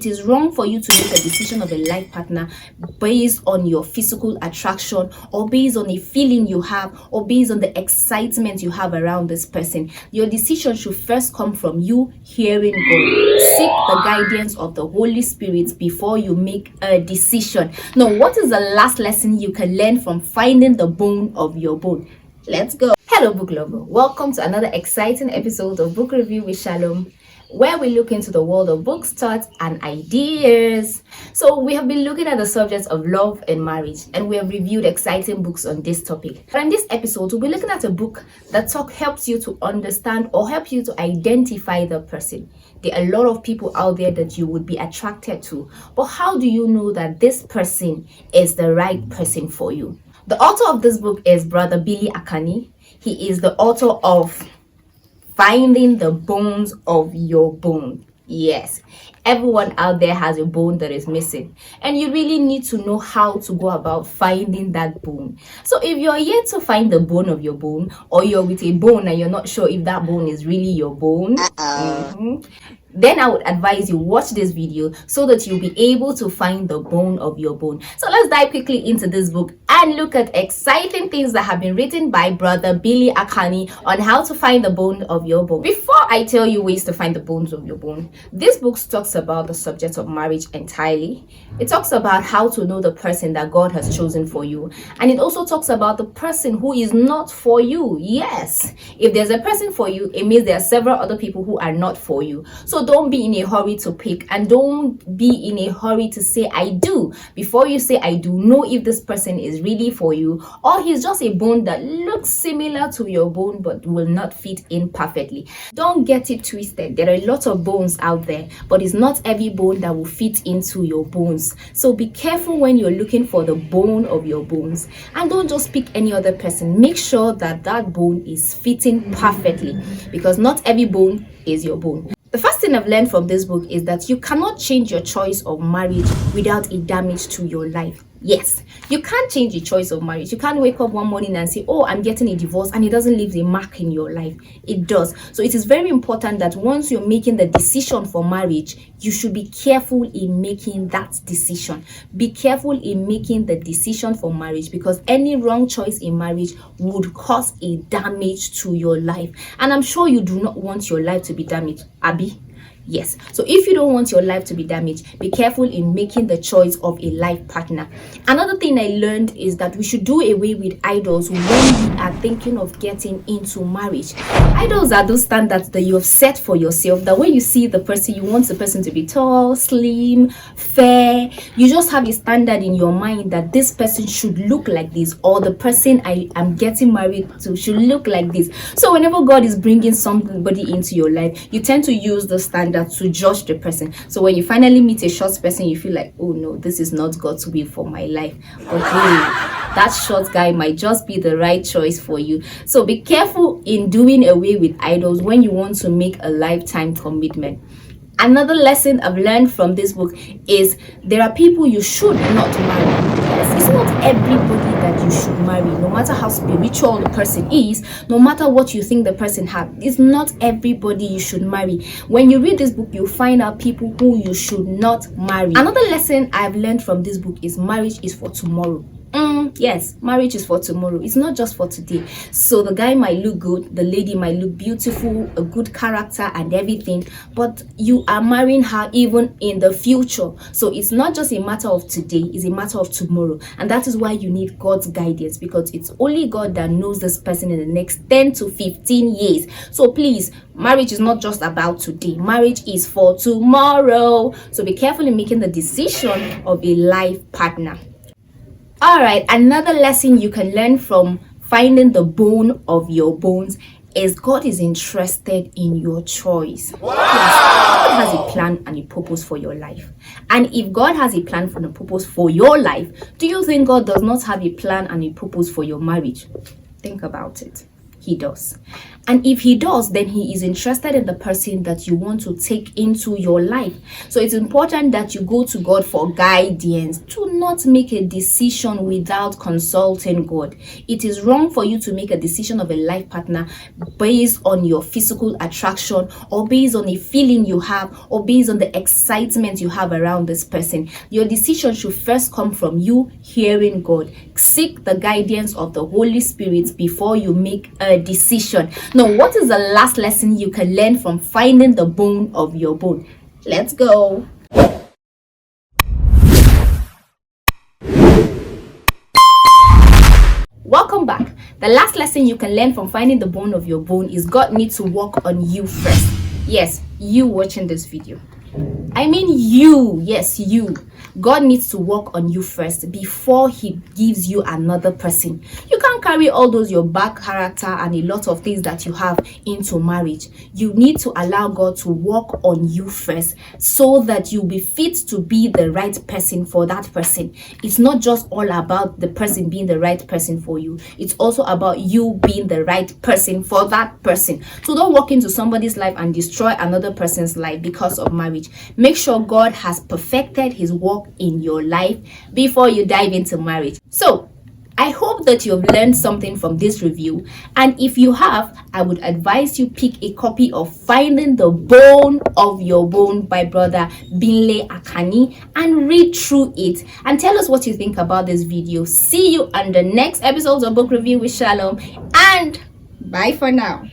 It is wrong for you to make a decision of a life partner based on your physical attraction or based on a feeling you have or based on the excitement you have around this person. Your decision should first come from you hearing God. Seek the guidance of the Holy Spirit before you make a decision. Now, what is the last lesson you can learn from finding the bone of your bone? Let's go. Hello, book lover. Welcome to another exciting episode of Book Review with Shalom, where we look into the world of books, thoughts, and ideas. So we have been looking at the subjects of love and marriage, and we have reviewed exciting books on this topic. But in this episode, we'll be looking at a book that helps you to understand or help you to identify the person. There are a lot of people out there that you would be attracted to, but how do you know that this person is the right person for you? The author of this book is Brother Gbile Akanni. He is the author of Finding the Bones of Your Bone. Yes, everyone out there has a bone that is missing, and you really need to know how to go about finding that bone. So if you're yet to find the bone of your bone, or you're with a bone and you're not sure if that bone is really your bone, then I would advise you watch this video so that you'll be able to find the bone of your bone. So let's dive quickly into this book and look at exciting things that have been written by Brother Gbile Akanni on how to find the bone of your bone. Before I tell you ways to find the bones of your bone, this book talks about the subject of marriage entirely. It talks about how to know the person that God has chosen for you, and it also talks about the person who is not for you. Yes, if there's a person for you, it means there are several other people who are not for you. So don't be in a hurry to pick, and don't be in a hurry to say I do. Before you say I do, know if this person is really for you or he's just a bone that looks similar to your bone but will not fit in perfectly. Don't get it twisted. There are a lot of bones out there, but it's not every bone that will fit into your bones. So be careful when you're looking for the bone of your bones, and don't just pick any other person. Make sure that that bone is fitting perfectly, because not every bone is your bone. The first thing I've learned from this book is that you cannot change your choice of marriage without a damage to your life. Yes, you can't change your choice of marriage. You can't wake up one morning and say, oh, I'm getting a divorce, and it doesn't leave a mark in your life. It does. So it is very important that once you're making the decision for marriage, you should be careful in making that decision. Be careful in making the decision for marriage, because any wrong choice in marriage would cause a damage to your life. And I'm sure you do not want your life to be damaged, Abby. Yes, so if you don't want your life to be damaged, be careful in making the choice of a life partner. Another thing I learned is that we should do away with idols when we are thinking of getting into marriage. Idols are those standards that you have set for yourself, that when you see the person, you want the person to be tall, slim, fair. You just have a standard in your mind that this person should look like this, or the person I am getting married to should look like this. So whenever God is bringing somebody into your life, you tend to use the standard to judge the person. So when you finally meet a short person, you feel like, oh no, this is not God's will for my life. But hey, that short guy might just be the right choice for you. So be careful in doing away with idols when you want to make a lifetime commitment. Another lesson I've learned from this book is there are people you should not marry. Yes, it's not everybody that you should marry, no matter how spiritual the person is, no matter what you think the person has. It's not everybody you should marry. When you read this book, you'll find out people who you should not marry. Another lesson I've learned from this book is marriage is for tomorrow. Yes, marriage is for tomorrow. It's not just for today. So the guy might look good, the lady might look beautiful, a good character and everything, but you are marrying her even in the future. So it's not just a matter of today, it's a matter of tomorrow. And that is why you need God's guidance, because it's only God that knows this person in the next 10 to 15 years. So please, marriage is not just about today. Marriage is for tomorrow. So be careful in making the decision of a life partner. All right, another lesson you can learn from finding the bone of your bones is God is interested in your choice. Wow. God has a plan and a purpose for your life. And if God has a plan and a purpose for your life, do you think God does not have a plan and a purpose for your marriage? Think about it. He he does. And if he does, then he is interested in the person that you want to take into your life. So it's important that you go to God for guidance. Do not make a decision without consulting God. It is wrong for you to make a decision of a life partner based on your physical attraction, or based on a feeling you have, or based on the excitement you have around this person. Your decision should first come from you hearing God. Seek the guidance of the Holy Spirit before you make a decision. Now, what is the last lesson you can learn from finding the bone of your bone? Let's go. Welcome back. The last lesson you can learn from finding the bone of your bone is God needs to work on you first. Yes, you watching this video. I mean you. Yes, you. God needs to work on you first before he gives you another person. You can't carry all those your bad character and a lot of things that you have into marriage. You need to allow God to work on you first so that you'll be fit to be the right person for that person. It's not just all about the person being the right person for you. It's also about you being the right person for that person. So don't walk into somebody's life and destroy another person's life because of marriage. Make sure God has perfected his work in your life before you dive into marriage. So I hope that you've learned something from this review, and if you have, I would advise you pick a copy of Finding the Bone of Your Bone by brother Gbile Akanni and read through it and tell us what you think about this video. See you on the next episodes of Book Review with Shalom, and bye for now.